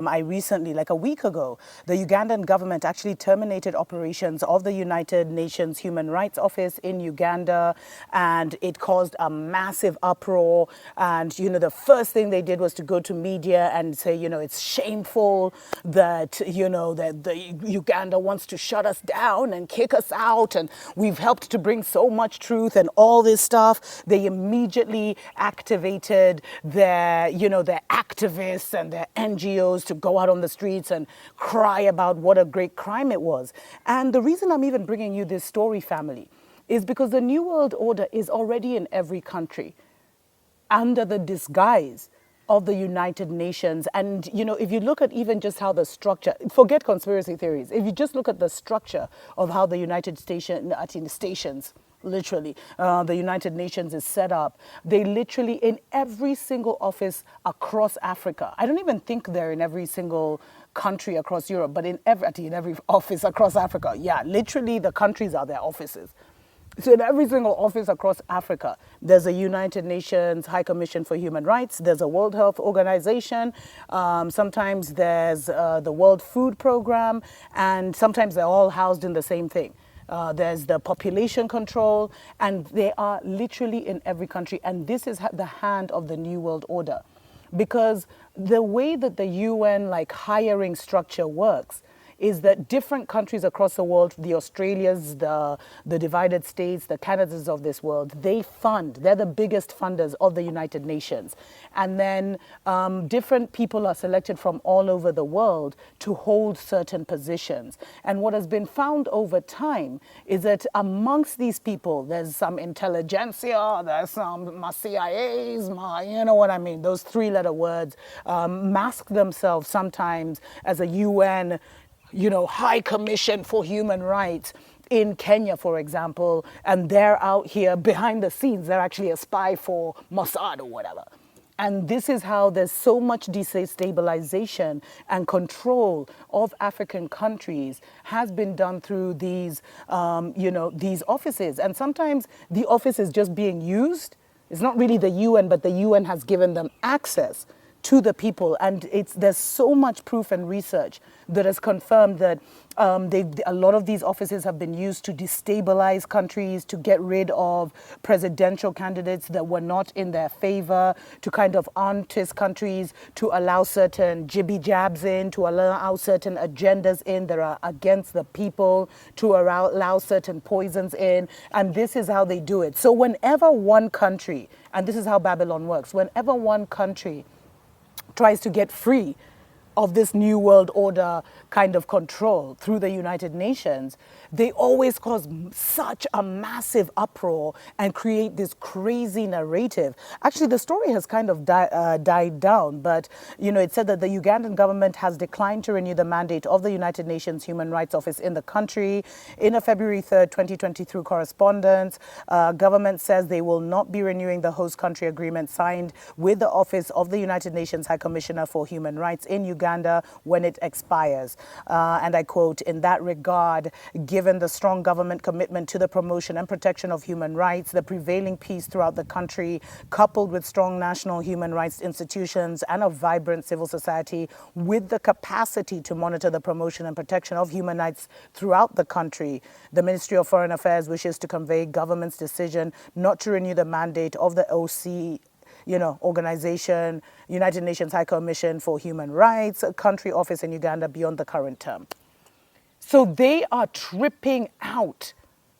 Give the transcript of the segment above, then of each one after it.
I recently, like a week ago, the Ugandan government actually terminated operations of the United Nations Human Rights Office in Uganda, and it caused a massive uproar. And, the first thing they did was to go to media and say, it's shameful that, that the Uganda wants to shut us down and kick us out, and we've helped to bring so much truth and all this stuff. They immediately activated their activists and their NGOs to go out on the streets and cry about what a great crime it was. And the reason I'm even bringing you this story, family, is because the New World Order is already in every country under the disguise of the United Nations. And, if you look at even just how the structure, forget conspiracy theories, if you just look at the structure of how the stations, literally, the United Nations is set up, they literally, in every single office across Africa, I don't even think they're in every single country across Europe, but in every office across Africa, yeah, literally the countries are their offices. So in every single office across Africa, there's a United Nations High Commission for Human Rights, there's a World Health Organization, sometimes there's the World Food Program, and sometimes they're all housed in the same thing. There's the population control, and they are literally in every country. And this is the hand of the New World Order. Because the way that the UN hiring structure works is that different countries across the world, the Australias, the divided states, the Canadas of this world, they're the biggest funders of the United Nations. And then different people are selected from all over the world to hold certain positions. And what has been found over time is that amongst these people, there's some intelligentsia, there's some CIAs, you know what I mean, those three-letter words, mask themselves sometimes as a UN High Commission for Human Rights in Kenya, for example, and they're out here behind the scenes. They're actually a spy for Mossad or whatever. And this is how there's so much destabilization and control of African countries has been done through these, these offices. And sometimes the office is just being used. It's not really the UN, but the UN has given them access to the people. And there's so much proof and research that has confirmed that a lot of these offices have been used to destabilize countries, to get rid of presidential candidates that were not in their favor, to kind of twist countries, to allow certain jibby jabs in, to allow certain agendas in that are against the people, to allow certain poisons in. And this is how they do it. So whenever one country, and this is how Babylon works, whenever one country tries to get free of this New World Order kind of control through the United Nations, they always cause such a massive uproar and create this crazy narrative. Actually, the story has kind of died down, but it said that the Ugandan government has declined to renew the mandate of the United Nations Human Rights Office in the country. In a February 3rd, 2023 correspondence, government says they will not be renewing the host country agreement signed with the Office of the United Nations High Commissioner for Human Rights in Uganda when it expires. And I quote, "In that regard, given the strong government commitment to the promotion and protection of human rights, the prevailing peace throughout the country, coupled with strong national human rights institutions and a vibrant civil society with the capacity to monitor the promotion and protection of human rights throughout the country, the Ministry of Foreign Affairs wishes to convey government's decision not to renew the mandate of the organization, United Nations High Commission for Human Rights, a country office in Uganda beyond the current term." So they are tripping out.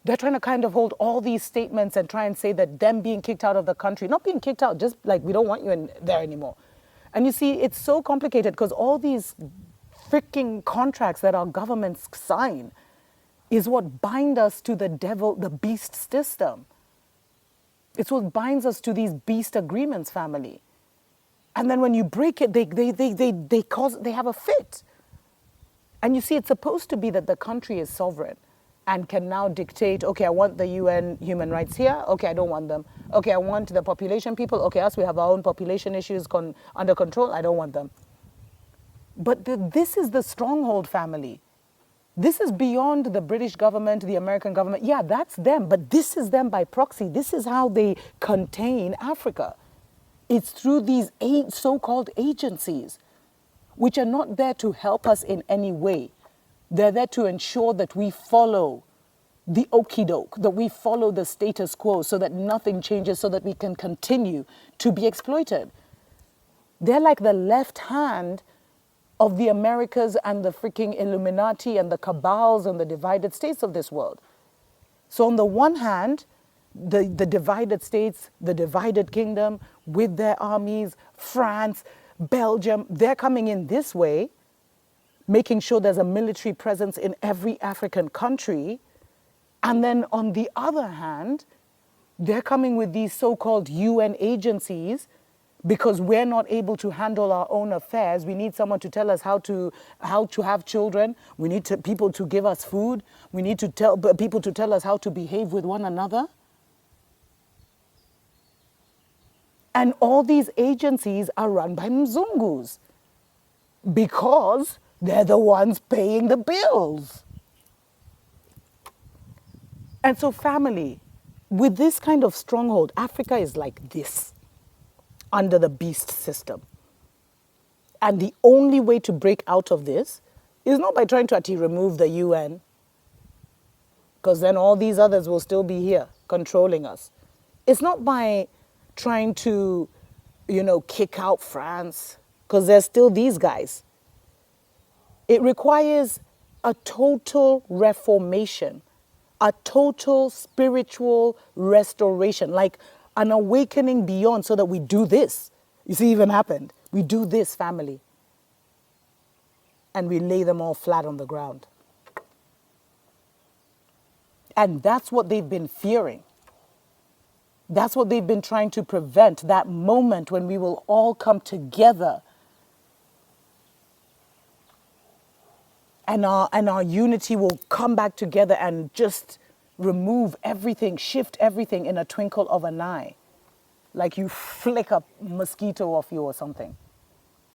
They're trying to kind of hold all these statements and try and say that them being kicked out of the country, not being kicked out, just like we don't want you in there anymore. And you see, it's so complicated because all these freaking contracts that our governments sign is what bind us to the beast system. It's what binds us to these beast agreements, family. And then when you break it, they have a fit. And you see, it's supposed to be that the country is sovereign and can now dictate, okay, I want the UN human rights here. Okay, I don't want them. Okay, I want the population people. Okay, us, we have our own population issues under control. I don't want them. But this is the stronghold, family. This is beyond the British government, the American government. Yeah, that's them, but this is them by proxy. This is how they contain Africa. It's through these so-called agencies. which are not there to help us in any way. They're there to ensure that we follow the okie doke, that we follow the status quo so that nothing changes, so that we can continue to be exploited. They're like the left hand of the Americas and the freaking Illuminati and the cabals and the divided states of this world. So on the one hand, the divided states, the divided kingdom with their armies, France, Belgium, they're coming in this way, making sure there's a military presence in every African country. And then on the other hand, they're coming with these so-called UN agencies because we're not able to handle our own affairs. We need someone to tell us how to have children. We need people to give us food. We need to tell people to tell us how to behave with one another. And all these agencies are run by Mzungus because they're the ones paying the bills. And so family, with this kind of stronghold, Africa is like this, under the beast system. And the only way to break out of this is not by trying to actually remove the UN, because then all these others will still be here controlling us. It's not by trying to, kick out France, because there's still these guys. It requires a total reformation, a total spiritual restoration, like an awakening beyond, so that we do this. You see, it even happened. We do this, family. And we lay them all flat on the ground. And that's what they've been fearing. That's what they've been trying to prevent, that moment when we will all come together and our unity will come back together and just remove everything, shift everything in a twinkle of an eye. Like you flick a mosquito off you or something.